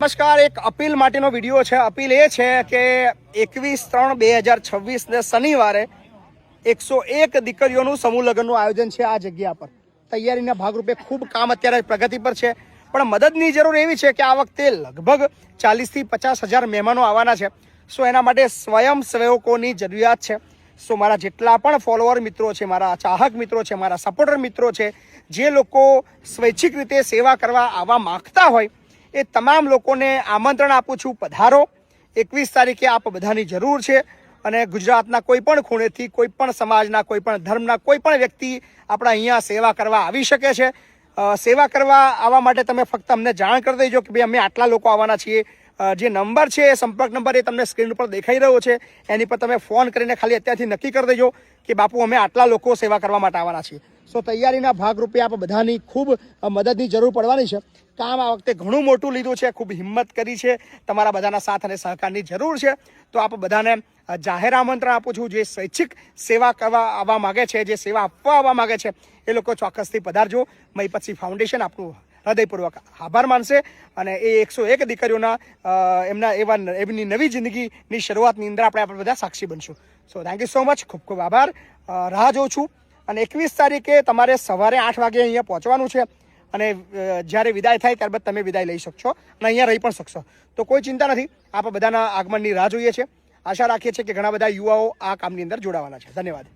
નમસ્કાર, એક અપીલ માટેનો વિડીયો છે. અપીલ એ છે કે 21/3/2026 ને શનિવારે 101 દીકરીઓનું સમૂહ લગ્નનું આયોજન છે આ જગ્યા પર. તૈયારીના ભાગરૂપે ખૂબ કામ અત્યારે પ્રગતિ પર છે, પણ મદદની જરૂર એવી છે કે આ વખતે લગભગ 40 થી 50 હજાર મહેમાનો આવવાના છે. સો એના માટે સ્વયંસેવકોની જરૂરિયાત છે. સો મારા જેટલા પણ ફોલોવર મિત્રો છે, મારા ચાહક મિત્રો છે, મારા સપોર્ટર મિત્રો છે, જે લોકો સ્વૈચ્છિક રીતે સેવા કરવા આવવા માંગતા હોય એ તમામ લોકોને આમંત્રણ આપું છું. પધારો. 21 તારીખે આપ બધાની જરૂર છે. અને ગુજરાતના કોઈ પણ ખૂણેથી, કોઈ પણ સમાજના, કોઈ પણ ધર્મના કોઈ પણ વ્યક્તિ આપણા અહીંયા સેવા કરવા આવી શકે છે. સેવા કરવા આવવા માટે તમે ફક્ત અમને જાણ કરી દેજો કે ભાઈ અમે આટલા લોકો આવવાના છીએ. જે નંબર છે, એ સંપર્ક નંબર એ તમને સ્ક્રીન ઉપર દેખાઈ રહ્યો છે, એની પર તમે ફોન કરીને ખાલી અત્યારથી નક્કી કરી દેજો કે બાપુ અમે આટલા લોકો સેવા કરવા માટે આવવાના છીએ. સો તૈયારીના ભાગરૂપે આપ બધાની ખૂબ મદદની જરૂર પડવાની છે. કામ આ વખતે ઘણું મોટું લીધું છે, ખૂબ હિંમત કરી છે, તમારા બધાના સાથ અને સહકારની જરૂર છે. તો આપ બધાને જાહેર આમંત્રણ આપું છું. જે સ્વૈચ્છિક સેવા કરવા આવવા માગે છે, જે સેવા આપવા આવવા માગે છે, એ લોકો ચોક્કસથી પધારજો. મહીપતસિંહ ફાઉન્ડેશન આપનું હૃદયપૂર્વક આભાર માનશે અને એ 101 દીકરીઓના એમની નવી જિંદગીની શરૂઆતની અંદર આપણે બધા સાક્ષી બનશું. So thank you so much. ખૂબ ખૂબ આભાર. રાહ જોઉં છું. અને 21 તારીખે તમારે સવારે 8 વાગે અહીંયા પહોંચવાનું છે. અને જ્યારે વિદાય થાય ત્યારબાદ તમે વિદાય લઈ શકશો અને અહીંયા રહી પણ શકશો. તો કોઈ ચિંતા નથી. આપ બધાના આગમનની રાહ જોઈએ છે. આશા રાખીએ છીએ કે ઘણા બધા યુવાઓ આ કામની અંદર જોડાવાના છે. ધન્યવાદ.